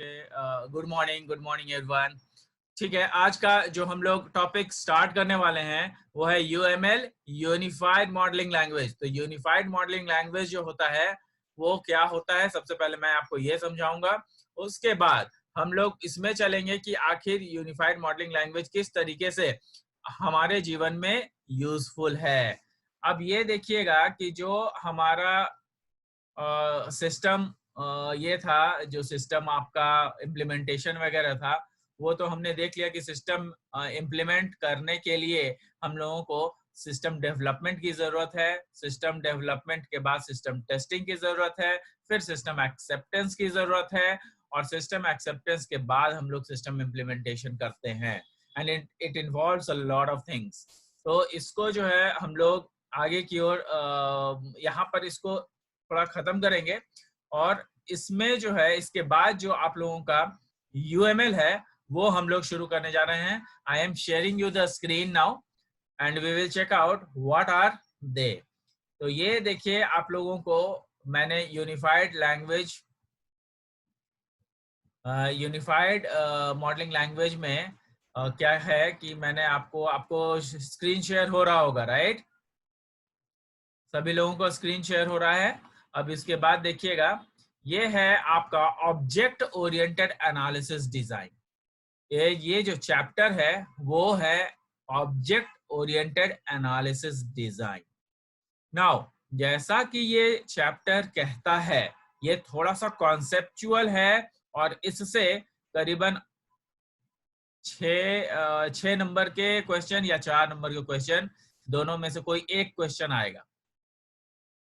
Good morning everyone. ठीक है, आज का जो हम लोग टॉपिक स्टार्ट करने वाले हैं वो है यूएमएल, यूनिफाइड मॉडलिंग लैंग्वेज। तो यूनिफाइड मॉडलिंग लैंग्वेज जो होता है वो क्या होता है, सबसे पहले मैं आपको ये समझाऊंगा। उसके बाद हम लोग इसमें चलेंगे कि आखिर यूनिफाइड मॉडलिंग लैंग्वेज किस तरीके से हमारे जीवन में यूजफुल है। अब ये देखिएगा कि जो हमारा सिस्टम ये था, जो सिस्टम आपका इम्प्लीमेंटेशन वगैरह था, वो तो हमने देख लिया कि सिस्टम इम्प्लीमेंट करने के लिए हम लोगों को सिस्टम डेवलपमेंट की जरूरत है। सिस्टम डेवलपमेंट के बाद सिस्टम टेस्टिंग की जरूरत है, फिर सिस्टम एक्सेप्टेंस की जरूरत है, और सिस्टम एक्सेप्टेंस के बाद हम लोग सिस्टम इम्प्लीमेंटेशन करते हैं। And it involves a lot of things. तो इसको जो है हम लोग आगे की ओर यहाँ पर इसको थोड़ा खत्म करेंगे, और इसमें जो है इसके बाद जो आप लोगों का यूएमएल है वो हम लोग शुरू करने जा रहे हैं। I am sharing you the screen now and we will check out what are they. तो ये देखिए, आप लोगों को मैंने यूनिफाइड मॉडलिंग लैंग्वेज में क्या है कि मैंने आपको स्क्रीन शेयर हो रहा होगा, राइट? सभी लोगों को स्क्रीन शेयर हो रहा है। अब इसके बाद देखिएगा, ये है आपका ऑब्जेक्ट ओरिएंटेड एनालिसिस डिजाइन। ये जो चैप्टर है वो है object oriented analysis design. Now, जैसा कि ये चैप्टर कहता है, ये थोड़ा सा कॉन्सेप्चुअल है, और इससे करीबन 6 नंबर के क्वेश्चन या 4 नंबर के क्वेश्चन, दोनों में से कोई एक क्वेश्चन आएगा।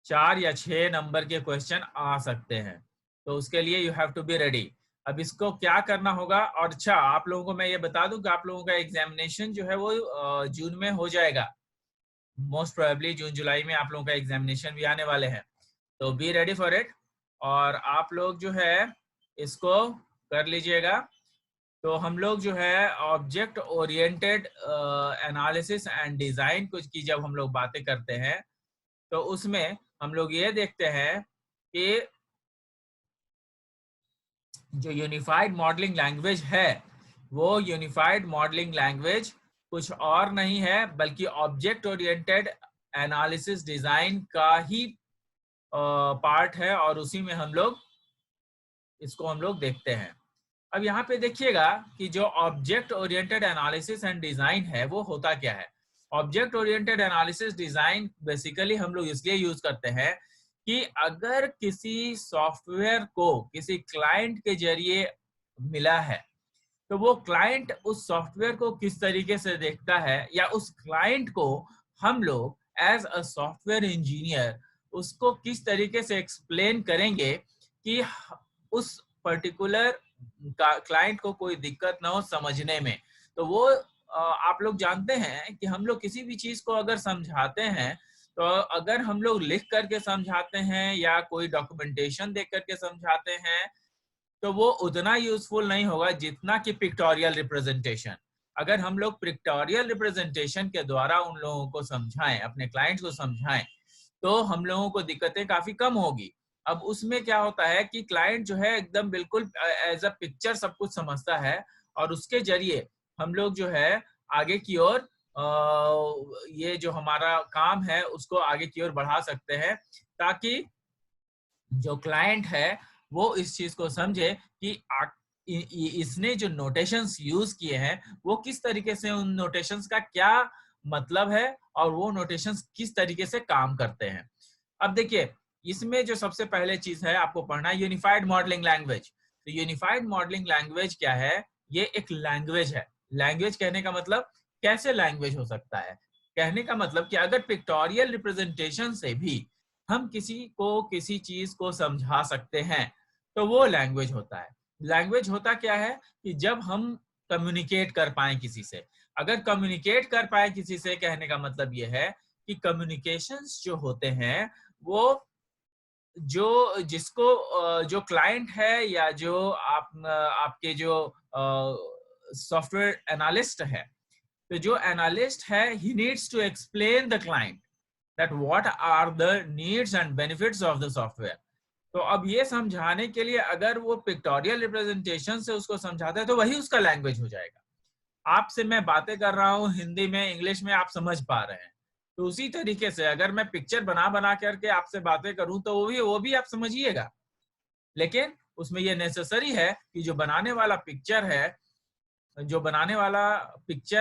4 या 6 नंबर के क्वेश्चन आ सकते हैं, तो उसके लिए you have to be ready. अब इसको क्या करना होगा, और अच्छा आप लोगों को मैं ये बता दूं कि आप लोगों का एग्जामिनेशन जो है वो जून में हो जाएगा। मोस्ट प्रोबेबली जून जुलाई में आप लोगों का एग्जामिनेशन भी आने वाले हैं, तो बी रेडी फॉर इट। और आप लोग जो है इसको कर लीजिएगा। तो हम लोग जो है object oriented analysis and design कुछ की जब हम लोग बातें करते हैं, तो उसमें हम लोग ये देखते हैं कि जो यूनिफाइड मॉडलिंग लैंग्वेज है वो यूनिफाइड मॉडलिंग लैंग्वेज कुछ और नहीं है बल्कि ऑब्जेक्ट ओरिएंटेड एनालिसिस डिजाइन का ही पार्ट है, और उसी में हम लोग देखते हैं। अब यहाँ पे देखिएगा कि जो object oriented analysis and design है वो होता क्या है। Object oriented analysis design basically हम लोग इसलिए यूज करते हैं कि अगर किसी सॉफ्टवेयर को किसी क्लाइंट के जरिए मिला है, तो वो क्लाइंट उस सॉफ्टवेयर को किस तरीके से देखता है, या उस क्लाइंट को हम लोग एज अ सॉफ्टवेयर इंजीनियर उसको किस तरीके से एक्सप्लेन करेंगे कि उस पर्टिकुलर क्लाइंट को कोई दिक्कत ना हो समझने में। तो वो आप लोग जानते हैं कि हम लोग किसी भी चीज को अगर समझाते हैं, तो अगर हम लोग लिख करके समझाते हैं या कोई डॉक्यूमेंटेशन देख करके समझाते हैं, तो वो उतना यूजफुल नहीं होगा जितना कि पिक्टोरियल रिप्रेजेंटेशन। अगर हम लोग पिक्टोरियल रिप्रेजेंटेशन के द्वारा उन लोगों को समझाएं, अपने क्लाइंट्स को समझाएं, तो हम लोगों को दिक्कतें काफी कम होगी। अब उसमें क्या होता है कि क्लाइंट जो है एकदम बिल्कुल एज अ पिक्चर सब कुछ समझता है, और उसके जरिए हम लोग जो है आगे की ओर ये जो हमारा काम है उसको आगे की ओर बढ़ा सकते हैं, ताकि जो क्लाइंट है वो इस चीज को समझे कि इसने जो नोटेशंस यूज किए हैं वो किस तरीके से, उन नोटेशंस का क्या मतलब है, और वो नोटेशंस किस तरीके से काम करते हैं। अब देखिए, इसमें जो सबसे पहले चीज है आपको पढ़ना है यूनिफाइड मॉडलिंग लैंग्वेज। तो यूनिफाइड मॉडलिंग लैंग्वेज क्या है? ये एक लैंग्वेज है। लैंग्वेज कहने का मतलब कैसे लैंग्वेज हो सकता है? कहने का मतलब कि अगर पिक्टोरियल रिप्रेजेंटेशन से भी हम किसी को किसी चीज को समझा सकते हैं, तो वो लैंग्वेज होता है। लैंग्वेज होता क्या है कि जब हम कम्युनिकेट कर पाए किसी से। अगर कम्युनिकेट कर पाए किसी से, कहने का मतलब ये है कि कम्युनिकेशंस जो होते हैं वो जो क्लाइंट है या जो आपके जो सॉफ्टवेयर एनालिस्ट है, तो जो एनालिस्ट है ही needs to explain the client that what are the needs and benefits of the software। तो अब ये समझाने के लिए अगर वो पिक्टोरियल रिप्रेजेंटेशन से उसको समझाता है तो वही उसका लैंग्वेज हो जाएगा। आपसे मैं बातें कर रहा हूँ हिंदी में, इंग्लिश में, आप समझ पा रहे हैं। तो उसी तरीके से अगर मैं पिक्चर बना बना करके आपसे बातें करूं तो वो भी आप समझिएगा। लेकिन उसमें ये नेसेसरी है कि जो बनाने वाला पिक्चर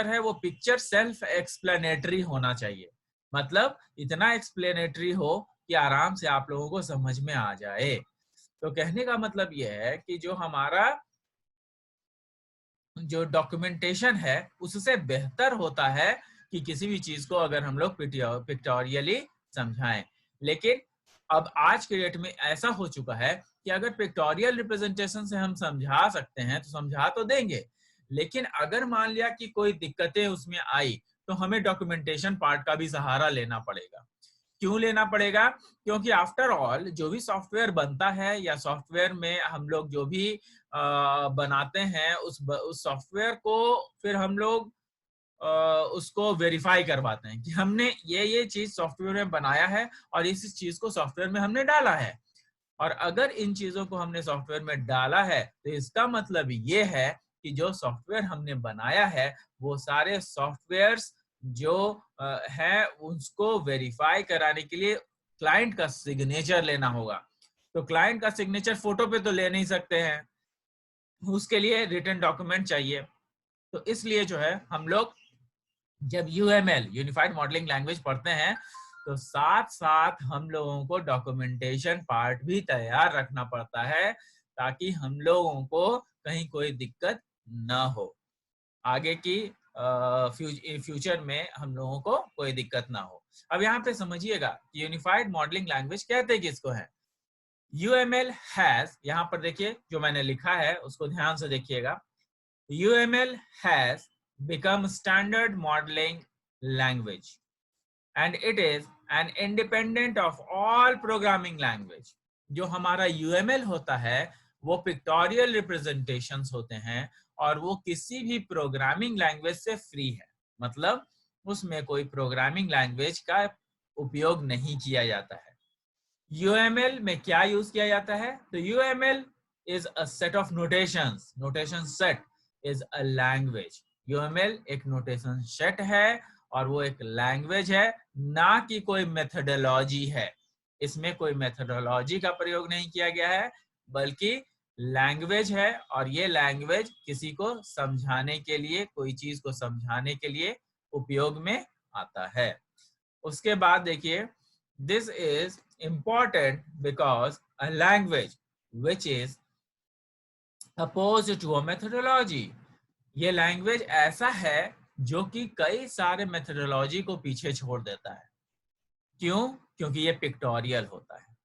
है वो पिक्चर सेल्फ एक्सप्लेनेटरी होना चाहिए। मतलब इतना एक्सप्लेनेटरी हो कि आराम से आप लोगों को समझ में आ जाए। तो कहने का मतलब यह है कि जो डॉक्यूमेंटेशन है उससे बेहतर होता है कि किसी भी चीज को अगर हम लोग पिक्टोरियली समझाएं। लेकिन अब आज के डेट में ऐसा हो चुका है कि अगर पिक्टोरियल रिप्रेजेंटेशन से हम समझा सकते हैं तो समझा तो देंगे, लेकिन अगर मान लिया कि कोई दिक्कतें उसमें आई तो हमें डॉक्यूमेंटेशन पार्ट का भी सहारा लेना पड़ेगा। क्यों लेना पड़ेगा? क्योंकि आफ्टर ऑल जो भी सॉफ्टवेयर बनता है या सॉफ्टवेयर में हम लोग जो भी बनाते हैं उस सॉफ्टवेयर को फिर हम लोग उसको वेरीफाई करवाते हैं कि हमने ये चीज सॉफ्टवेयर में बनाया है और इस चीज को सॉफ्टवेयर में हमने डाला है। और अगर इन चीजों को हमने सॉफ्टवेयर में डाला है तो इसका मतलब ये है कि जो सॉफ्टवेयर हमने बनाया है वो सारे सॉफ्टवेयर्स जो है उसको वेरीफाई कराने के लिए क्लाइंट का सिग्नेचर लेना होगा। तो क्लाइंट का सिग्नेचर फोटो पे तो ले नहीं सकते हैं, उसके लिए रिटन डॉक्यूमेंट चाहिए। तो इसलिए जो है हम लोग जब यूएमएल यूनिफाइड मॉडलिंग लैंग्वेज पढ़ते हैं तो साथ साथ हम लोगों को डॉक्यूमेंटेशन पार्ट भी तैयार रखना पड़ता है ताकि हम लोगों को कहीं कोई दिक्कत ना हो, आगे की फ्यूचर में हम लोगों को कोई दिक्कत ना हो। अब यहाँ पे समझिएगा कि यूनिफाइड मॉडलिंग लैंग्वेज कहते किसको है। यूएमएल हैज, यहाँ पर देखिए जो मैंने लिखा है उसको ध्यान से देखिएगा। UML has become standard modeling language and it is an independent of all programming language। जो हमारा UML होता है वो पिक्टोरियल रिप्रेजेंटेशंस होते हैं और वो किसी भी प्रोग्रामिंग लैंग्वेज से फ्री है। मतलब उसमें कोई प्रोग्रामिंग लैंग्वेज का उपयोग नहीं किया जाता है। UML में क्या यूज किया जाता है? तो UML is a set of notations, notation set is a language। UML एक नोटेशन सेट है और वो एक लैंग्वेज है, ना कि कोई मेथोडोलॉजी है। इसमें कोई मेथोडोलॉजी का प्रयोग नहीं किया गया है बल्कि लैंग्वेज है, और ये लैंग्वेज किसी को समझाने के लिए, कोई चीज को समझाने के लिए उपयोग में आता है। उसके बाद देखिए, this is important because a language which is opposed to a methodology, ये लैंग्वेज ऐसा है जो कि कई सारे मेथोडोलॉजी को पीछे छोड़ देता है। क्यों? क्योंकि ये पिक्टोरियल होता है,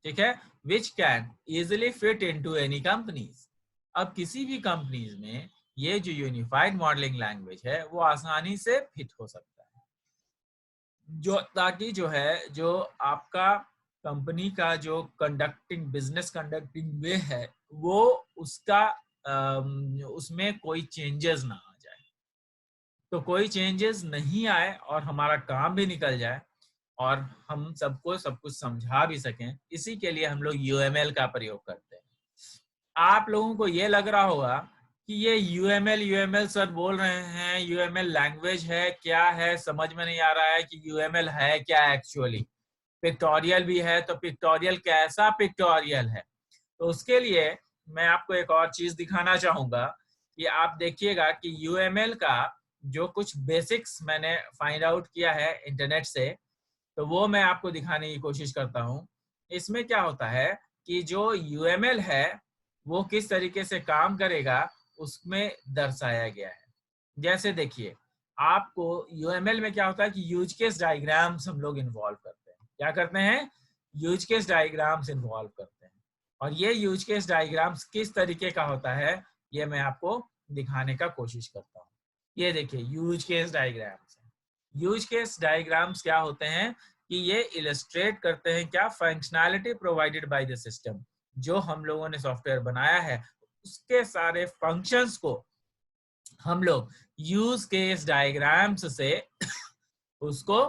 ठीक है, which can easily fit into any companies। अब किसी भी कंपनीज में ये जो यूनिफाइड मॉडलिंग लैंग्वेज है वो आसानी से फिट हो सकता है, जो ताकि जो है जो आपका कंपनी का जो बिजनेस कंडक्टिंग वे है वो उसका उसमें कोई चेंजेस ना आ जाए। तो कोई चेंजेस नहीं आए और हमारा काम भी निकल जाए और हम सबको सब कुछ समझा भी सकें, इसी के लिए हम लोग यूएमएल का प्रयोग करते हैं। आप लोगों को ये लग रहा होगा कि ये यूएमएल सर बोल रहे हैं, यूएमएल लैंग्वेज है क्या है, समझ में नहीं आ रहा है कि यूएमएल है क्या एक्चुअली। पिक्टोरियल भी है तो पिक्टोरियल कैसा पिक्टोरियल है? तो उसके लिए मैं आपको एक और चीज दिखाना चाहूंगा कि आप देखिएगा कि यूएमएल का जो कुछ बेसिक्स मैंने फाइंड आउट किया है इंटरनेट से, तो वो मैं आपको दिखाने की कोशिश करता हूँ। इसमें क्या होता है कि जो यूएमएल है वो किस तरीके से काम करेगा उसमें दर्शाया गया है। जैसे देखिए, आपको यूएमएल में क्या होता है कि यूज केस डायग्राम्स हम लोग इन्वॉल्व करते हैं। क्या करते हैं? यूज केस डायग्राम्स इन्वॉल्व करते हैं। और ये यूज केस डायग्राम्स किस तरीके का होता है ये मैं आपको दिखाने का कोशिश करता हूँ। ये देखिए use case diagrams. Use case diagrams क्या होते हैं कि ये इलस्ट्रेट करते हैं क्या, functionality provided by the system. जो हम लोगों ने सॉफ्टवेयर बनाया है उसके सारे फंक्शंस को हम लोग यूज केस डायग्राम्स से उसको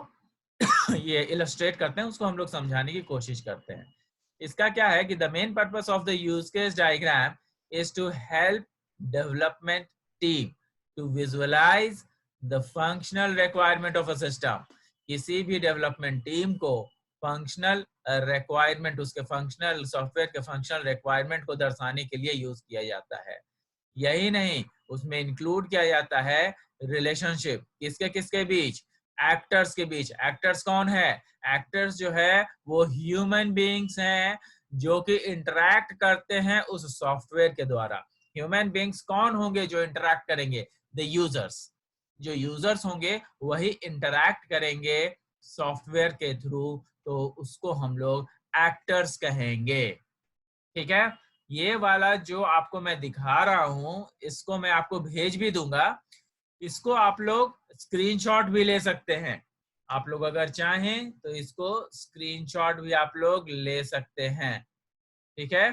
ये इलस्ट्रेट करते हैं, उसको हम लोग समझाने की कोशिश करते हैं। इसका क्या है कि the main purpose of the use case diagram is to help development team to visualise the functional requirement of a system. किसी भी डेवलपमेंट टीम को फंक्शनल रिक्वायरमेंट, उसके फंक्शनल सॉफ्टवेयर के फंक्शनल रिक्वायरमेंट को दर्शाने के लिए यूज किया जाता है। यही नहीं, उसमें इंक्लूड किया जाता है रिलेशनशिप, किसके किसके बीच, एक्टर्स के बीच। एक्टर्स कौन है? एक्टर्स जो है वो ह्यूमन बीइंग्स हैं जो कि इंटरैक्ट करते हैं उस सॉफ्टवेयर के द्वारा। ह्यूमन बीइंग्स कौन होंगे जो इंटरैक्ट करेंगे? The users. जो यूजर्स होंगे वही इंटरैक्ट करेंगे सॉफ्टवेयर के थ्रू, तो उसको हम लोग एक्टर्स कहेंगे। ठीक है, ये वाला जो आपको मैं दिखा रहा हूं इसको मैं आपको भेज भी दूंगा, इसको आप लोग स्क्रीनशॉट भी ले सकते हैं। आप लोग अगर चाहें तो इसको स्क्रीनशॉट भी आप लोग ले सकते हैं। ठीक है,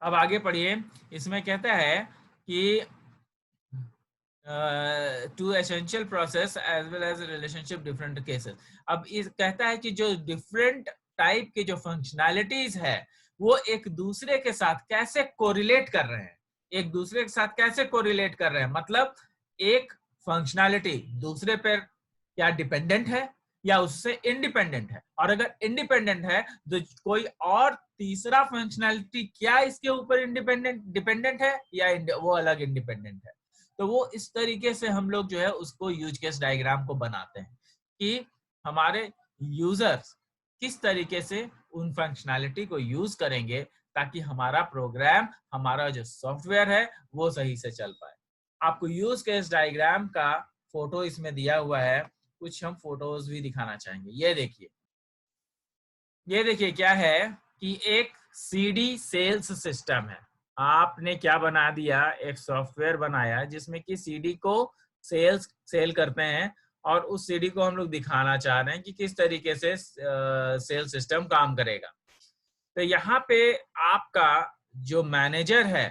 अब आगे पढ़िए। इसमें कहता है कि two essential process as well as relationship different cases. अब इस कहता है कि जो डिफरेंट टाइप के जो फंक्शनैलिटीज है वो एक दूसरे के साथ कैसे कोरिलेट कर रहे हैं, एक दूसरे के साथ कैसे कोरिलेट कर रहे हैं। मतलब एक फंक्शनैलिटी दूसरे पर क्या डिपेंडेंट है या उससे इंडिपेंडेंट है, और अगर इंडिपेंडेंट है तो कोई और तीसरा फंक्शनैलिटी क्या इसके ऊपर इंडिपेंडेंट डिपेंडेंट है या वो अलग इंडिपेंडेंट है। तो वो इस तरीके से हम लोग जो है उसको यूज केस डायग्राम को बनाते हैं कि हमारे यूजर्स किस तरीके से उन फंक्शनैलिटी को यूज करेंगे ताकि हमारा प्रोग्राम, हमारा जो सॉफ्टवेयर है वो सही से चल पाए। आपको यूज केस डायग्राम का फोटो इसमें दिया हुआ है, कुछ हम फोटोज भी दिखाना चाहेंगे। ये देखिए, ये देखिए क्या है कि एक सीडी सेल्स सिस्टम है। आपने क्या बना दिया, एक सॉफ्टवेयर बनाया जिसमें कि सीडी को सेल करते हैं, और उस सीडी को हम लोग दिखाना चाह रहे हैं कि किस तरीके से सेल सिस्टम काम करेगा। तो यहाँ पे आपका जो मैनेजर है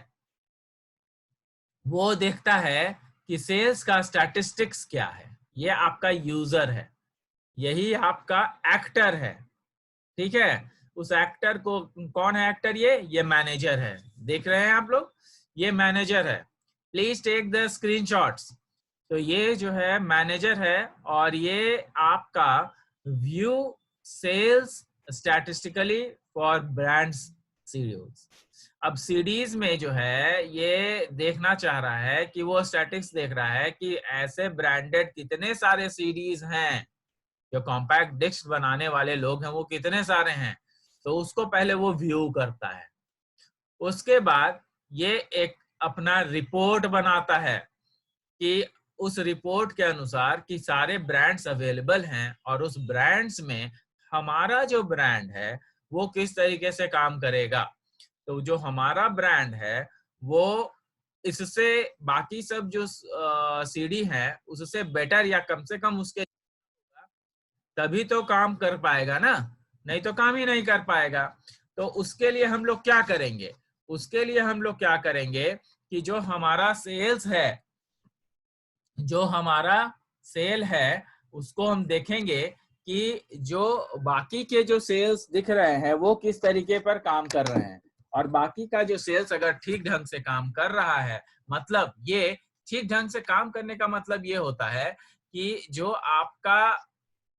वो देखता है कि सेल्स का स्टैटिस्टिक्स क्या है, ये आपका यूजर है, यही आपका एक्टर है। ठीक है, उस एक्टर को, कौन है एक्टर? ये मैनेजर है। देख रहे हैं आप लोग, ये मैनेजर है। Please take the screenshots. तो ये जो है मैनेजर है, और ये आपका view sales statistically for brands CDs. अब सीडीज में जो है ये देखना चाह रहा है कि वो स्टैटिस्टिक्स देख रहा है कि ऐसे ब्रांडेड कितने सारे सीडीज हैं, जो कॉम्पैक्ट डिस्क बनाने वाले लोग हैं वो कितने सारे हैं। तो उसको पहले वो व्यू करता है, उसके बाद ये एक अपना रिपोर्ट बनाता है कि उस रिपोर्ट के अनुसार कि सारे ब्रांड्स अवेलेबल हैं और उस ब्रांड्स में हमारा जो ब्रांड है वो किस तरीके से काम करेगा। तो जो हमारा ब्रांड है वो इससे बाकी सब जो सीडी है उससे बेटर या कम से कम उसके, तभी तो काम कर पाएगा ना, नहीं तो काम ही नहीं कर पाएगा। तो उसके लिए हम लोग क्या करेंगे, उसके लिए हम लोग क्या करेंगे कि जो हमारा सेल्स है, जो हमारा सेल है उसको हम देखेंगे कि जो बाकी के जो सेल्स दिख रहे हैं वो किस तरीके पर काम कर रहे हैं, और बाकी का जो सेल्स अगर ठीक ढंग से काम कर रहा है, मतलब ये ठीक ढंग से काम करने का मतलब ये होता है कि जो आपका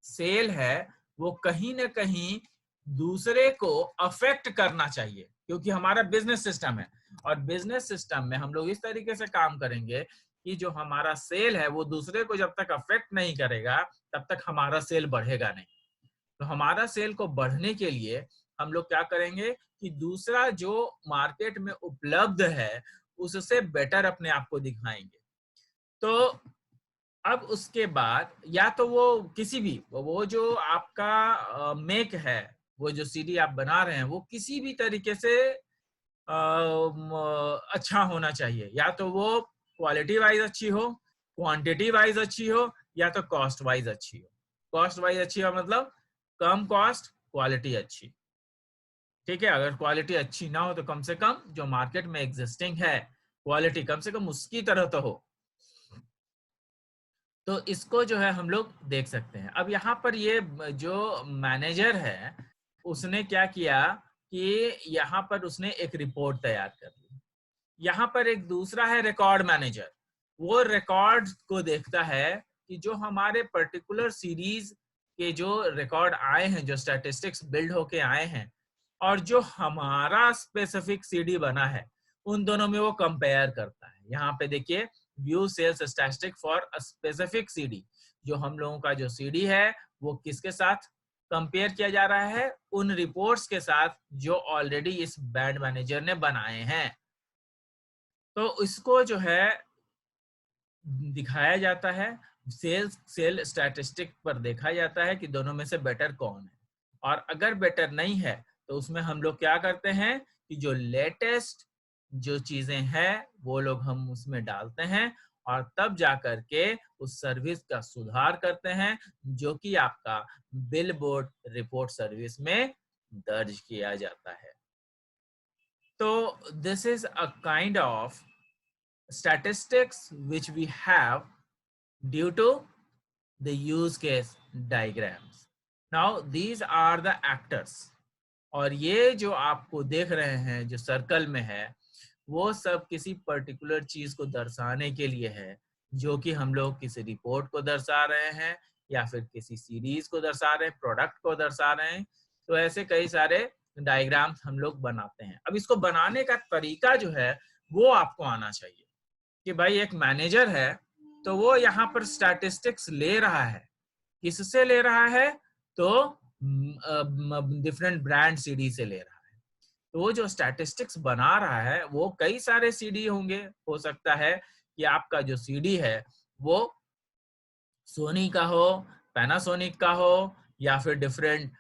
सेल है वो कहीं ना कहीं दूसरे को अफेक्ट करना चाहिए, क्योंकि हमारा बिजनेस सिस्टम है, और बिजनेस सिस्टम में हम लोग इस तरीके से काम करेंगे कि जो हमारा सेल है वो दूसरे को जब तक अफेक्ट नहीं करेगा तब तक हमारा सेल बढ़ेगा नहीं। तो हमारा सेल को बढ़ने के लिए हम लोग क्या करेंगे कि दूसरा जो मार्केट में उपलब्ध है उससे बेटर अपने आप को दिखाएंगे। तो अब उसके बाद या तो वो किसी भी, वो जो आपका मेक है, वो जो सीडी आप बना रहे हैं वो किसी भी तरीके से अच्छा होना चाहिए, या तो वो क्वालिटी वाइज अच्छी हो, क्वांटिटी वाइज अच्छी हो, या तो कॉस्ट वाइज अच्छी हो। कॉस्ट वाइज अच्छी हो मतलब कम कॉस्ट, क्वालिटी अच्छी। ठीक है, अगर क्वालिटी अच्छी ना हो तो कम से कम जो मार्केट में एग्जिस्टिंग है क्वालिटी कम से कम उसकी तरह तो हो। तो इसको जो है हम लोग देख सकते हैं। अब यहाँ पर ये जो मैनेजर है उसने क्या किया कि यहाँ पर उसने एक रिपोर्ट तैयार कर ली। यहाँ पर एक दूसरा है रिकॉर्ड मैनेजर, वो रिकॉर्ड को देखता है कि जो हमारे पर्टिकुलर सीरीज के जो रिकॉर्ड आए हैं, जो स्टैटिस्टिक्स बिल्ड होके आए हैं और जो हमारा स्पेसिफिक सीडी बना है, उन दोनों में वो कंपेयर करता है। यहाँ पे देखिए, view sales statistic for a specific CD, जो हम लोगों का जो सीडी है वो किसके साथ कंपेयर किया जा रहा है, उन रिपोर्ट्स के साथ जो ऑलरेडी इस बैंड मैनेजर ने बनाए हैं। तो इसको जो है दिखाया जाता है, सेल स्टैटिस्टिक पर देखा जाता है कि दोनों में से बेटर कौन है। और अगर बेटर नहीं है तो उसमें हम लोग क्या करते हैं कि जो लेटेस्ट जो चीजें हैं वो लोग हम उसमें डालते हैं और तब जा करके उस सर्विस का सुधार करते हैं, जो कि आपका बिलबोर्ड रिपोर्ट सर्विस में दर्ज किया जाता है। तो this is a kind of statistics which we have due to the use case diagrams. Now these are the actors, और ये जो आपको देख रहे हैं जो सर्कल में है वो सब किसी पर्टिकुलर चीज को दर्शाने के लिए है, जो कि हम लोग किसी रिपोर्ट को दर्शा रहे हैं या फिर किसी सीरीज को दर्शा रहे हैं, प्रोडक्ट को दर्शा रहे हैं। तो ऐसे कई सारे डायग्राम्स हम लोग बनाते हैं। अब इसको बनाने का तरीका जो है वो आपको आना चाहिए कि भाई एक मैनेजर है तो वो यहाँ पर स्टैटिस्टिक्स ले रहा है, किससे ले रहा है, तो डिफरेंट ब्रांड सीडी से ले रहा है। तो वो जो स्टैटिस्टिक्स बना रहा है वो कई सारे सीडी होंगे, हो सकता है कि आपका जो सीडी है वो सोनी का हो, पैनासोनिक का हो, या फिर डिफरेंट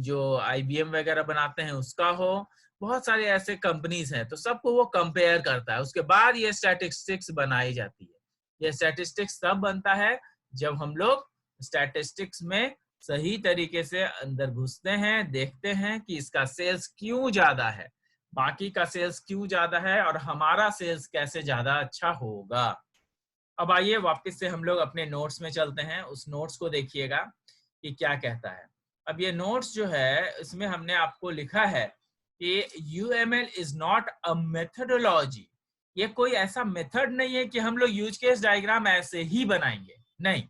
जो आईबीएम वगैरह बनाते हैं उसका हो। बहुत सारे ऐसे कंपनीज हैं, तो सबको वो कंपेयर करता है, उसके बाद ये स्टैटिस्टिक्स बनाई जाती है। ये स्टैटिस्टिक्स तब बनता है जब हम लोग स्टैटिस्टिक्स में सही तरीके से अंदर घुसते हैं, देखते हैं कि इसका सेल्स क्यों ज्यादा है, बाकी का सेल्स क्यों ज्यादा है और हमारा सेल्स कैसे ज्यादा अच्छा होगा। अब आइए वापस से हम लोग अपने नोट्स में चलते हैं, उस नोट्स को देखिएगा कि क्या कहता है। अब ये नोट्स जो है इसमें हमने आपको लिखा है कि UML is not a methodology. ये कोई ऐसा मेथड नहीं है कि हम लोग यूज केस डायग्राम ऐसे ही बनाएंगे, नहीं।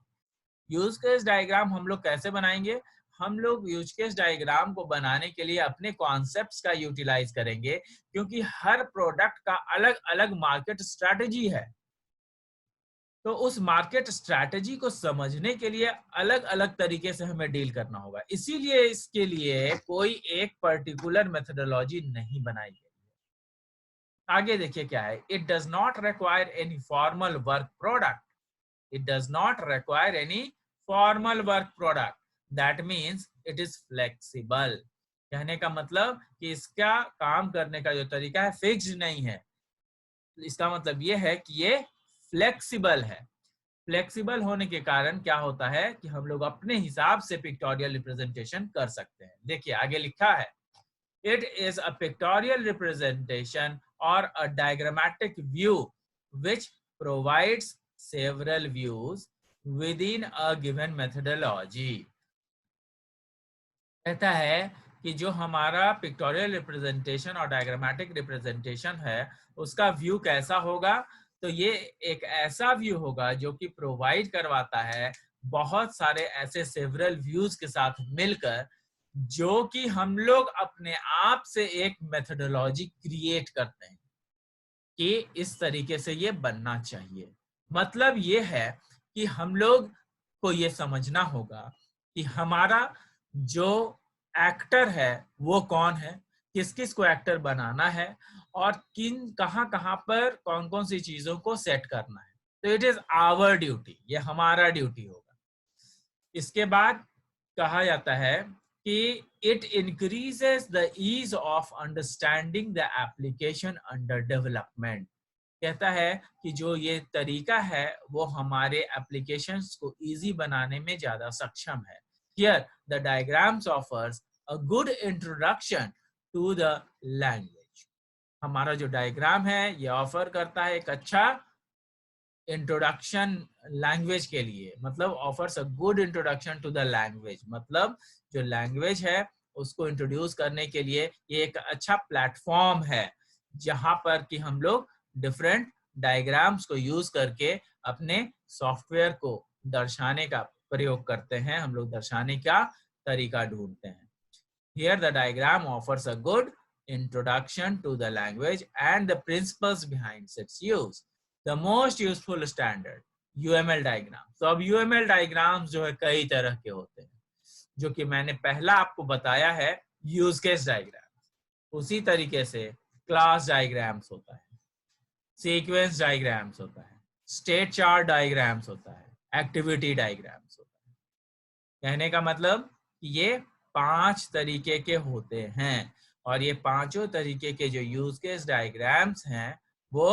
यूज केस डायग्राम हम लोग कैसे बनाएंगे, हम लोग यूज केस डायग्राम को बनाने के लिए अपने कॉन्सेप्ट्स का यूटिलाइज करेंगे, क्योंकि हर प्रोडक्ट का अलग अलग मार्केट स्ट्रेटेजी है। तो उस मार्केट स्ट्रैटेजी को समझने के लिए अलग अलग तरीके से हमें डील करना होगा, इसीलिए इसके लिए कोई एक पर्टिकुलर मेथोडोलॉजी नहीं बनाई गई है। आगे देखिए क्या है, it does not require any formal work product. It does not require any formal work product, that means it is flexible. कहने का मतलब कि इसका काम करने का जो तरीका है फिक्स्ड नहीं है। इसका मतलब ये है कि ये फ्लेक्सिबल है। फ्लेक्सिबल होने के कारण क्या होता है कि हम लोग अपने हिसाब से पिक्टोरियल रिप्रेजेंटेशन कर सकते हैं। देखिए आगे लिखा है, it is a pictorial representation और a diagrammatic view which provides several views within a given methodology. कहता है कि जो हमारा पिक्टोरियल रिप्रेजेंटेशन और डायग्रामेटिक रिप्रेजेंटेशन है उसका व्यू कैसा होगा, तो ये एक ऐसा व्यू होगा जो कि प्रोवाइड करवाता है बहुत सारे ऐसे सेवरल व्यूज के साथ मिलकर, जो कि हम लोग अपने आप से एक मेथोडोलॉजी क्रिएट करते हैं कि इस तरीके से ये बनना चाहिए। मतलब ये है कि हम लोग को ये समझना होगा कि हमारा जो एक्टर है वो कौन है, किस किस को एक्टर बनाना है और किन कहाँ कहाँ पर कौन कौन सी चीजों को सेट करना है। तो इट इज आवर ड्यूटी, ये हमारा ड्यूटी होगा। इसके बाद कहा जाता है कि it increases the ease of understanding the application under development. कहता है कि जो ये तरीका है वो हमारे एप्लीकेशंस को इजी बनाने में ज्यादा सक्षम है। Here the diagrams offers a good introduction to the language. हमारा जो डायग्राम है ये ऑफर करता है एक अच्छा इंट्रोडक्शन लैंग्वेज के लिए, मतलब offers a good introduction to the language, मतलब जो लैंग्वेज है उसको इंट्रोड्यूस करने के लिए ये एक अच्छा प्लेटफॉर्म है जहां पर कि हम लोग डिफरेंट डायग्राम्स को यूज करके अपने सॉफ्टवेयर को दर्शाने का प्रयोग करते हैं, हम लोग दर्शाने का तरीका ढूंढते हैं। Here the diagram offers a good introduction to the language and the principles behind its use. The most useful standard UML diagram. तो अब UML diagrams जो है कई तरह के होते हैं, जो कि मैंने पहला आपको बताया है यूज केस डायग्राम। उसी तरीके से क्लास डायग्राम्स होता है, सीक्वेंस डायग्राम्स होता है, स्टेट चार्ट डायग्राम्स होता है, एक्टिविटी डायग्राम्स होता है। कहने का मतलब ये 5 तरीके के होते हैं और ये पांचों तरीके के जो यूज केस डायग्राम्स हैं वो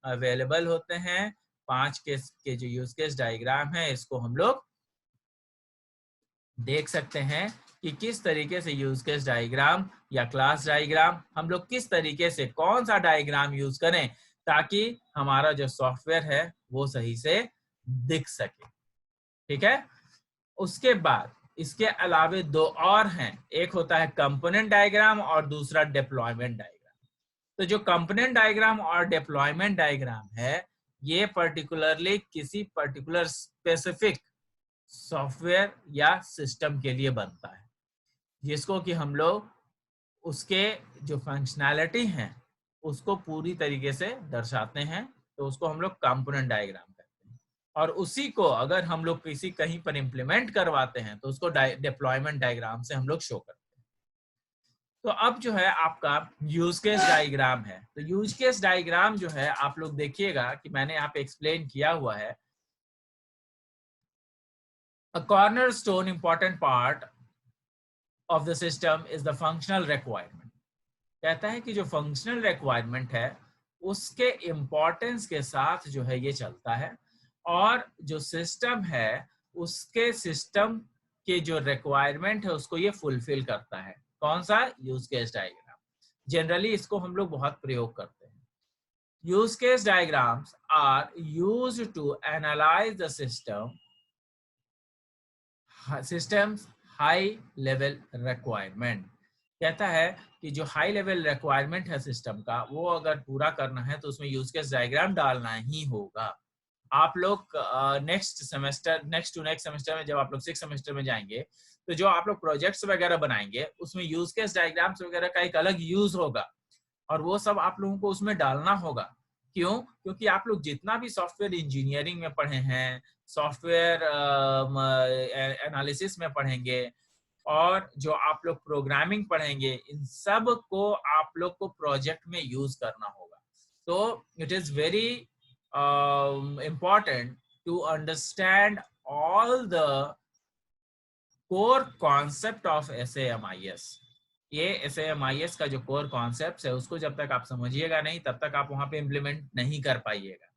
अवेलेबल होते हैं। 5 के जो यूज केस डायग्राम है इसको हम लोग देख सकते हैं कि किस तरीके से यूज केस डायग्राम या क्लास डायग्राम हम लोग किस तरीके से कौन सा डायग्राम यूज करें ताकि हमारा जो सॉफ्टवेयर है वो सही से दिख सके। ठीक है, उसके बाद इसके अलावे 2 और हैं, एक होता है कंपोनेंट डायग्राम और दूसरा डिप्लॉयमेंट डायग्राम। तो जो कंपोनेंट डायग्राम और डिप्लॉयमेंट डायग्राम है ये पर्टिकुलरली किसी पर्टिकुलर स्पेसिफिक सॉफ्टवेयर या सिस्टम के लिए बनता है, जिसको कि हम लोग उसके जो फंक्शनैलिटी हैं उसको पूरी तरीके से दर्शाते हैं, तो उसको हम लोग कंपोनेंट डायग्राम कहते हैं। और उसी को अगर हम लोग किसी कहीं पर इम्प्लीमेंट करवाते हैं तो उसको डिप्लॉयमेंट डायग्राम से हम लोग शो करते हैं। तो अब जो है आपका यूज केस डायग्राम है, तो यूज केस डायग्राम जो है आप लोग देखिएगा कि मैंने यहाँ पे एक्सप्लेन किया हुआ है। A cornerstone important part of the system is the functional requirement. कहता है कि जो फंक्शनल रिक्वायरमेंट है उसके इम्पोर्टेंस के साथ जो है ये चलता है और जो सिस्टम है उसके सिस्टम के जो रिक्वायरमेंट है उसको ये फुलफिल करता है। कौन सा? Use case diagram. जनरली इसको हम लोग बहुत प्रयोग करते हैं। Use case diagrams are used to analyse the systems high level requirement. कहता है कि जो हाई लेवल रिक्वायरमेंट है सिस्टम का वो अगर पूरा करना है तो उसमें यूज केस डायग्राम डालना ही होगा। आप लोग नेक्स्ट सेमेस्टर में जब आप लोग 6th सेमेस्टर में जाएंगे तो जो आप लोग प्रोजेक्ट्स वगैरह बनाएंगे उसमें यूज केस डायग्राम्स वगैरह का एक अलग यूज होगा और वो सब आप लोगों को उसमें डालना होगा। क्यों? क्योंकि आप लोग जितना भी सॉफ्टवेयर इंजीनियरिंग में पढ़े हैं, सॉफ्टवेयर एनालिसिस में पढ़ेंगे और जो आप लोग प्रोग्रामिंग पढ़ेंगे, इन सब को आप लोग को प्रोजेक्ट में यूज करना होगा। तो it is very important to understand all the core concept of SAMIS। ये SAMIS का जो कोर कॉन्सेप्ट है उसको जब तक आप समझिएगा नहीं तब तक आप वहां पे इम्प्लीमेंट नहीं कर पाइएगा।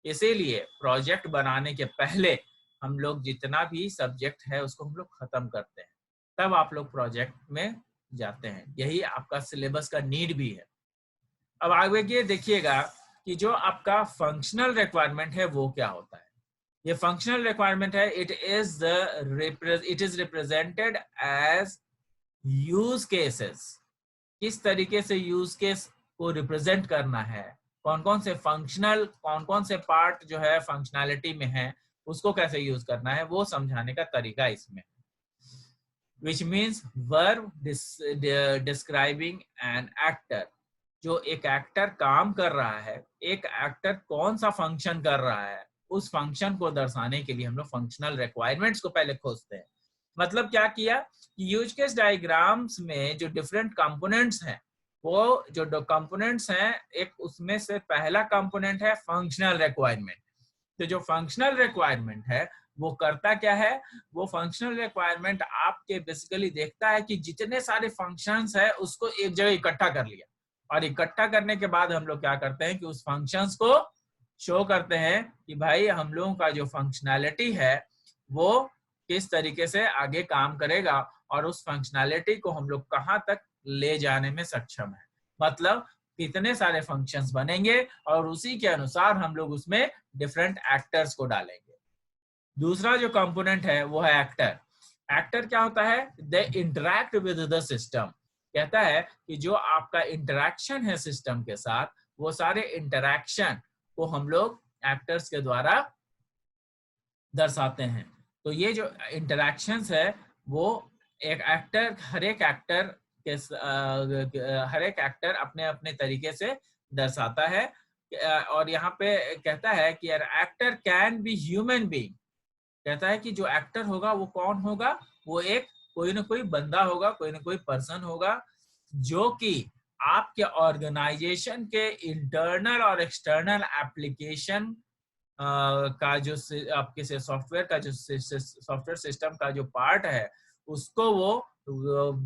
इसीलिए प्रोजेक्ट बनाने के पहले हम लोग जितना भी सब्जेक्ट है उसको हम लोग खत्म करते हैं, तब आप लोग प्रोजेक्ट में जाते हैं। यही आपका सिलेबस का नीड भी है। अब आगे ये देखिएगा कि जो आपका फंक्शनल रिक्वायरमेंट है वो क्या होता है। ये फंक्शनल रिक्वायरमेंट है, it is represented as use cases. किस तरीके से यूज केस को रिप्रेजेंट करना है, कौन कौन से फंक्शनल, कौन कौन से पार्ट जो है फंक्शनैलिटी में है उसको कैसे यूज करना है वो समझाने का तरीका इसमें। which means verb describing an actor। जो एक एक्टर काम कर रहा है, एक एक्टर कौन सा फंक्शन कर रहा है, उस फंक्शन को दर्शाने के लिए हम लोग फंक्शनल रिक्वायरमेंट्स को पहले खोजते हैं। मतलब क्या किया कि यूज केस डायग्राम्स में जो डिफरेंट कंपोनेंट्स हैं, वो जो कंपोनेंट्स हैं, एक उसमें से पहला कंपोनेंट है फंक्शनल रिक्वायरमेंट। तो जो फंक्शनल रिक्वायरमेंट है वो करता क्या है, वो फंक्शनल रिक्वायरमेंट आपके बेसिकली देखता है कि जितने सारे फंक्शंस है उसको एक जगह इकट्ठा कर लिया और इकट्ठा करने के बाद हम लोग क्या करते हैं कि उस फंक्शंस को शो करते हैं कि भाई हम लोगों का जो फंक्शनैलिटी है वो किस तरीके से आगे काम करेगा और उस फंक्शनैलिटी को हम लोग कहाँ तक ले जाने में सक्षम है। मतलब कितने सारे फंक्शंस बनेंगे और उसी के अनुसार हम लोग उसमें डिफरेंट एक्टर्स को डालेंगे। दूसरा जो कंपोनेंट है वो है एक्टर। एक्टर क्या होता है? दे इंटरैक्ट विद द सिस्टम। कहता है कि जो आपका इंटरैक्शन है सिस्टम के साथ, वो सारे इंटरैक्शन को हम लोग एक्टर्स के द्वारा दर्शाते हैं। तो ये जो इंटरैक्शंस है वो एक एक्टर, हर एक एक्टर अपने अपने तरीके से दर्शाता है। और यहाँ पे कहता है कि यार actor can be human being. कहता है कि जो एक्टर होगा वो कौन होगा? वो एक कोई ना कोई बंदा होगा, कोई ना कोई पर्सन होगा जो कि आपके ऑर्गेनाइजेशन के इंटरनल और एक्सटर्नल एप्लीकेशन का जो आपके सॉफ्टवेयर का जो सॉफ्टवेयर सिस्टम का जो पार्ट है उसको वो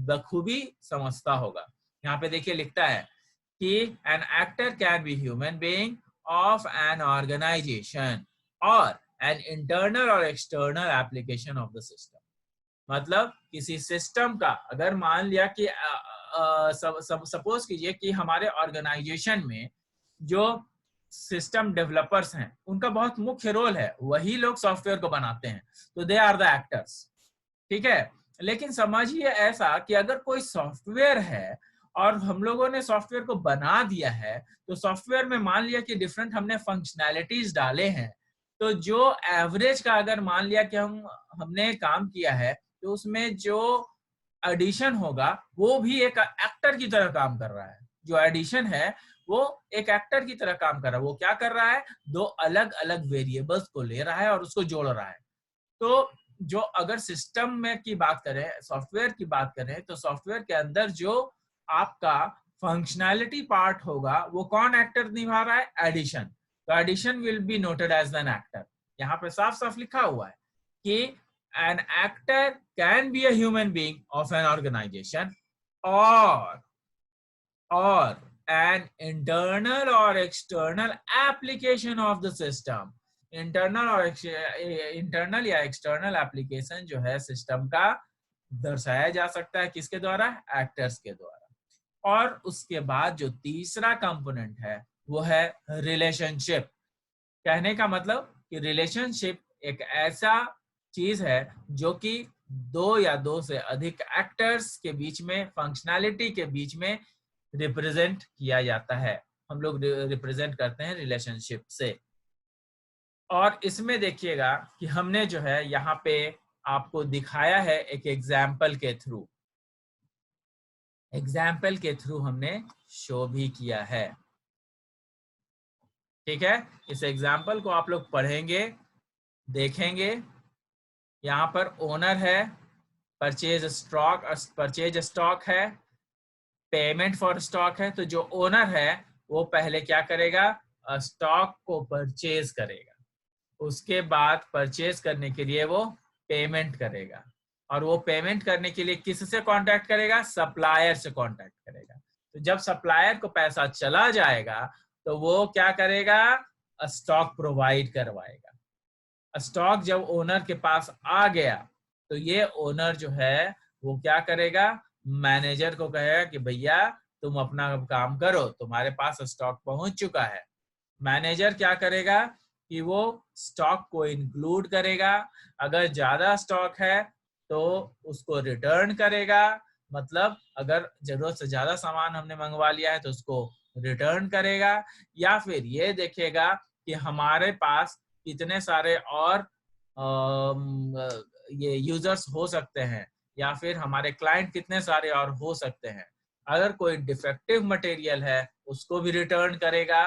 बखूबी समझता होगा। यहाँ पे देखिए लिखता है कि an actor can be human being of an organisation or an internal or external application of the system. मतलब किसी सिस्टम का, अगर मान लिया कि सपोज कीजिए कि हमारे ऑर्गेनाइजेशन में जो सिस्टम डेवलपर्स हैं उनका बहुत मुख्य रोल है, वही लोग सॉफ्टवेयर को बनाते हैं, तो दे आर द एक्टर्स। ठीक है, लेकिन समझिए ऐसा कि अगर कोई सॉफ्टवेयर है और हम लोगों ने सॉफ्टवेयर को बना दिया है, तो सॉफ्टवेयर में मान लिया कि डिफरेंट हमने फंक्शनैलिटीज डाले हैं, तो जो एवरेज का अगर मान लिया कि हमने काम किया है, तो उसमें जो एडिशन होगा वो भी एक एक्टर की तरह काम कर रहा है। जो एडिशन है वो एक एक्टर की तरह काम कर रहा है। वो क्या कर रहा है? दो अलग अलग वेरिएबल्स को ले रहा है और उसको जोड़ रहा है। तो जो अगर सिस्टम में की बात करें, सॉफ्टवेयर की बात करें, तो सॉफ्टवेयर के अंदर जो आपका फंक्शनैलिटी पार्ट होगा वो कौन एक्टर निभा रहा है? एडिशन। तो addition will be noted as an actor. यहाँ पे साफ साफ लिखा हुआ है कि an actor can be a human being of an organisation or an internal or external application of the system। Internal या एक्सटर्नल एप्लीकेशन जो है सिस्टम का दर्शाया जा सकता है किसके द्वारा? एक्टर्स के द्वारा। और उसके बाद जो तीसरा कंपोनेंट है वो है रिलेशनशिप। कहने का मतलब कि रिलेशनशिप एक ऐसा चीज है जो कि दो या दो से अधिक एक्टर्स के बीच में, फंक्शनैलिटी के बीच में रिप्रेजेंट किया जाता है। हम लोग रिप्रेजेंट करते हैं रिलेशनशिप से। और इसमें देखिएगा कि हमने जो है यहाँ पे आपको दिखाया है एक एग्जाम्पल के थ्रू। एग्जाम्पल के थ्रू हमने शो भी किया है। ठीक है, इस एग्जाम्पल को आप लोग पढ़ेंगे, देखेंगे। यहाँ पर ओनर है, परचेज स्टॉक है, पेमेंट फॉर स्टॉक है। तो जो ओनर है वो पहले क्या करेगा? स्टॉक को परचेज करेगा। उसके बाद परचेज करने के लिए वो पेमेंट करेगा, और वो पेमेंट करने के लिए किससे कांटेक्ट करेगा? सप्लायर से कांटेक्ट करेगा। तो जब सप्लायर को पैसा चला जाएगा तो वो क्या करेगा? स्टॉक प्रोवाइड करवाएगा। स्टॉक जब ओनर के पास आ गया तो ये ओनर जो है वो क्या करेगा? मैनेजर को कहेगा कि भैया तुम अपना काम करो, तुम्हारे पास स्टॉक पहुंच चुका है। मैनेजर क्या करेगा कि वो स्टॉक को इंक्लूड करेगा। अगर ज्यादा स्टॉक है तो उसको रिटर्न करेगा। मतलब अगर जरूरत से ज्यादा सामान हमने मंगवा लिया है तो उसको रिटर्न करेगा। या फिर ये देखेगा कि हमारे पास कितने सारे और ये यूजर्स हो सकते हैं, या फिर हमारे क्लाइंट कितने सारे और हो सकते हैं। अगर कोई डिफेक्टिव मटेरियल है उसको भी रिटर्न करेगा।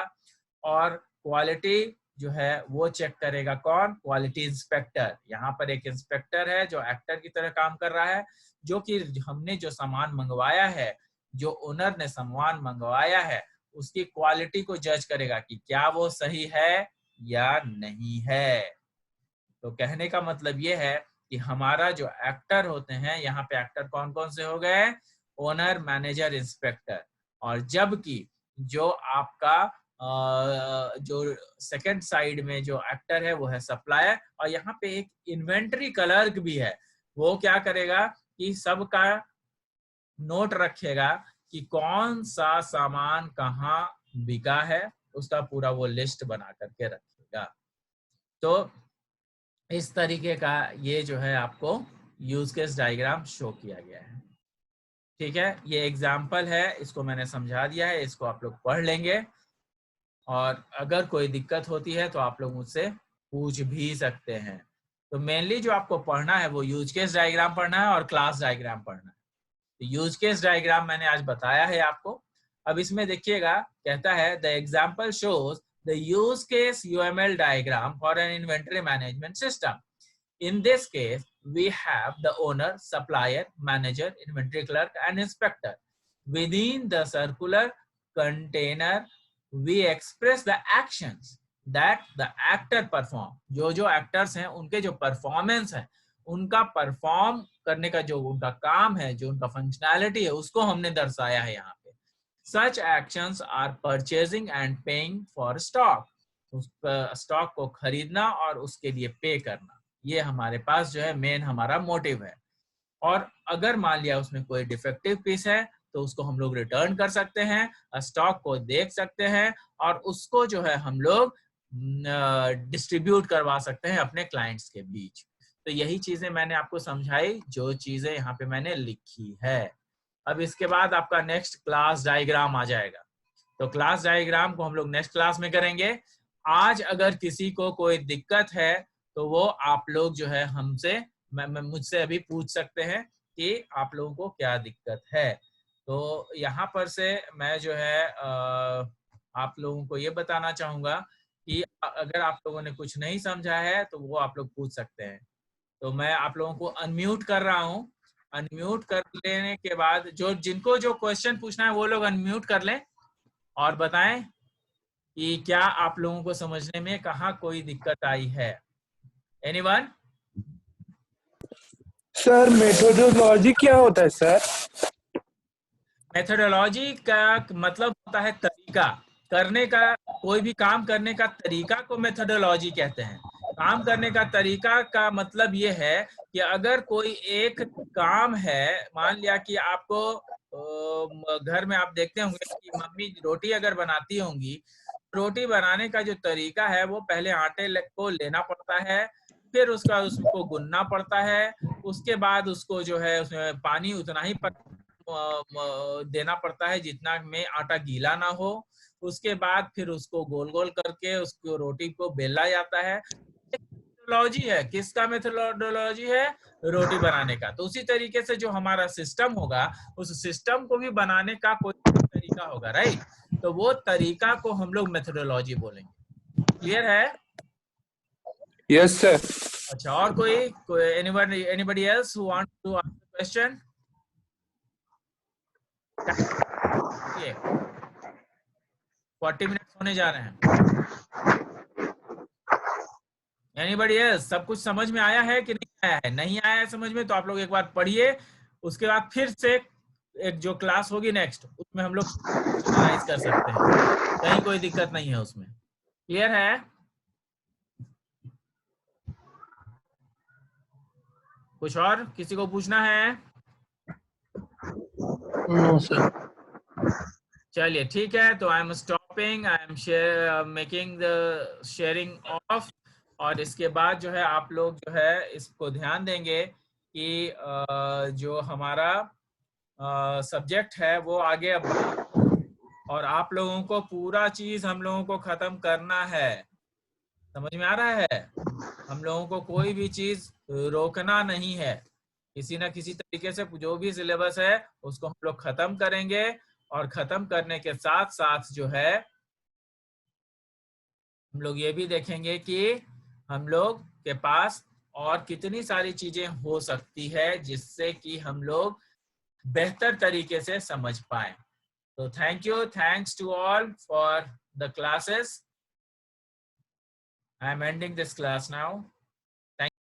और क्वालिटी जो है वो चेक करेगा कौन? Quality inspector. यहाँ पर एक इंस्पेक्टर है जो एक्टर की तरह काम कर रहा है, जो कि हमने जो सामान मंगवाया है, जो ओनर ने सामान मंगवाया है, उसकी क्वालिटी को जज करेगा कि क्या वो सही है या नहीं है। तो कहने का मतलब ये है कि हमारा जो एक्टर होते हैं, यहाँ पे एक्टर कौन कौन से हो गए? Owner, manager, inspector. और जबकि जो आपका जो सेकंड साइड में जो एक्टर है वो है सप्लायर। और यहाँ पे एक इन्वेंटरी क्लर्क भी है। वो क्या करेगा कि सबका नोट रखेगा कि कौन सा सामान कहाँ बिका है, उसका पूरा वो लिस्ट बना करके रखेगा। तो इस तरीके का ये जो है आपको यूज केस डायग्राम शो किया गया है। ठीक है, ये एग्जाम्पल है, इसको मैंने समझा दिया है, इसको आप लोग पढ़ लेंगे और अगर कोई दिक्कत होती है तो आप लोग मुझसे पूछ भी सकते हैं। तो मेनली जो आपको पढ़ना है वो यूज केस डायग्राम पढ़ना है और क्लास डायग्राम पढ़ना है। तो यूज केस डायग्राम मैंने आज बताया है आपको। अब इसमें देखिएगा, कहता है the example shows the use case UML diagram for an inventory management system. In this case, we have the owner, supplier, manager, inventory clerk, and inspector. Within the circular container, we express the actions that the actor perform. जो actors हैं, उनके जो performance है, उनका perform करने का जो उनका काम है, जो उनका functionality है, उसको हमने दर्शाया है यहाँ पे। Such actions are purchasing and paying for stock. उस स्टॉक को खरीदना और उसके लिए पे करना, ये हमारे पास जो है मेन हमारा मोटिव है। और अगर मान लिया उसमें कोई डिफेक्टिव पीस है तो उसको हम लोग रिटर्न कर सकते हैं, स्टॉक को देख सकते हैं और उसको जो है हम लोग डिस्ट्रीब्यूट करवा सकते हैं अपने क्लाइंट्स के बीच। तो यही चीजें मैंने आपको समझाई, जो चीजें यहाँ पे मैंने लिखी है। अब इसके बाद आपका नेक्स्ट क्लास डायग्राम आ जाएगा। तो क्लास डायग्राम को हम लोग नेक्स्ट क्लास में करेंगे। आज अगर किसी को कोई दिक्कत है तो वो आप लोग जो है हमसे मुझसे अभी पूछ सकते हैं कि आप लोगों को क्या दिक्कत है। तो यहाँ पर से मैं जो है आप लोगों को ये बताना चाहूंगा कि अगर आप लोगों ने कुछ नहीं समझा है तो वो आप लोग पूछ सकते हैं। तो मैं आप लोगों को अनम्यूट कर रहा हूँ। अनम्यूट कर लेने के बाद जिनको जो क्वेश्चन पूछना है वो लोग अनम्यूट कर लें और बताएं कि क्या आप लोगों को समझने में कहाँ कोई दिक्कत आई है। एनीवन? सर मेथोडोलॉजी क्या होता है सर? मेथोडोलॉजी का मतलब होता है तरीका करने का, कोई भी काम करने का तरीका को मेथोडोलॉजी कहते हैं। काम करने का तरीका का मतलब ये है कि अगर कोई एक काम है, मान लिया कि आपको घर में आप देखते होंगे कि मम्मी रोटी अगर बनाती होंगी, रोटी बनाने का जो तरीका है वो पहले आटे को लेना पड़ता है, फिर उसको गूंदना पड़ता है, उसके बाद उसको जो है उसमें पानी उतना ही देना पड़ता है जितना में आटा गीला ना हो। उसके बाद फिर उसको गोल गोल करके उसको रोटी को बेला जाता है। मेथोडोलॉजी है, किसका मेथोडोलॉजी है? रोटी बनाने का। तो उसी तरीके से जो हमारा सिस्टम होगा, उस सिस्टम को भी बनाने का कोई तरीका होगा, राइट? तो वो तरीका को हम लोग मेथोडोलॉजी बोलेंगे। क्लियर है? Yes sir. अच्छा, और कोई anybody else who want to ask the question? 40 minute होने जा रहे हैं। Anybody else? सब कुछ समझ में आया है कि नहीं आया है? नहीं आया है समझ में तो आप लोग एक बार पढ़िए, उसके बाद फिर से एक जो क्लास होगी नेक्स्ट, उसमें हम लोग एनालाइज कर सकते हैं, कहीं कोई दिक्कत नहीं है उसमें। क्लियर है? कुछ और किसी को पूछना है? No sir. चलिए ठीक है, तो I am stopping, I am making the sharing off. और इसके बाद जो है आप लोग जो है इसको ध्यान देंगे कि जो हमारा सब्जेक्ट है वो आगे अब और आप लोगों को पूरा चीज हम लोगों को खत्म करना है। समझ में आ रहा है? हम लोगों को कोई भी चीज रोकना नहीं है, किसी ना किसी तरीके से जो भी सिलेबस है उसको हम लोग खत्म करेंगे। और खत्म करने के साथ साथ जो है हम लोग ये भी देखेंगे कि हम लोग के पास और कितनी सारी चीजें हो सकती है जिससे कि हम लोग बेहतर तरीके से समझ पाए। तो thank you, thanks to all for the classes. I am ending this class now.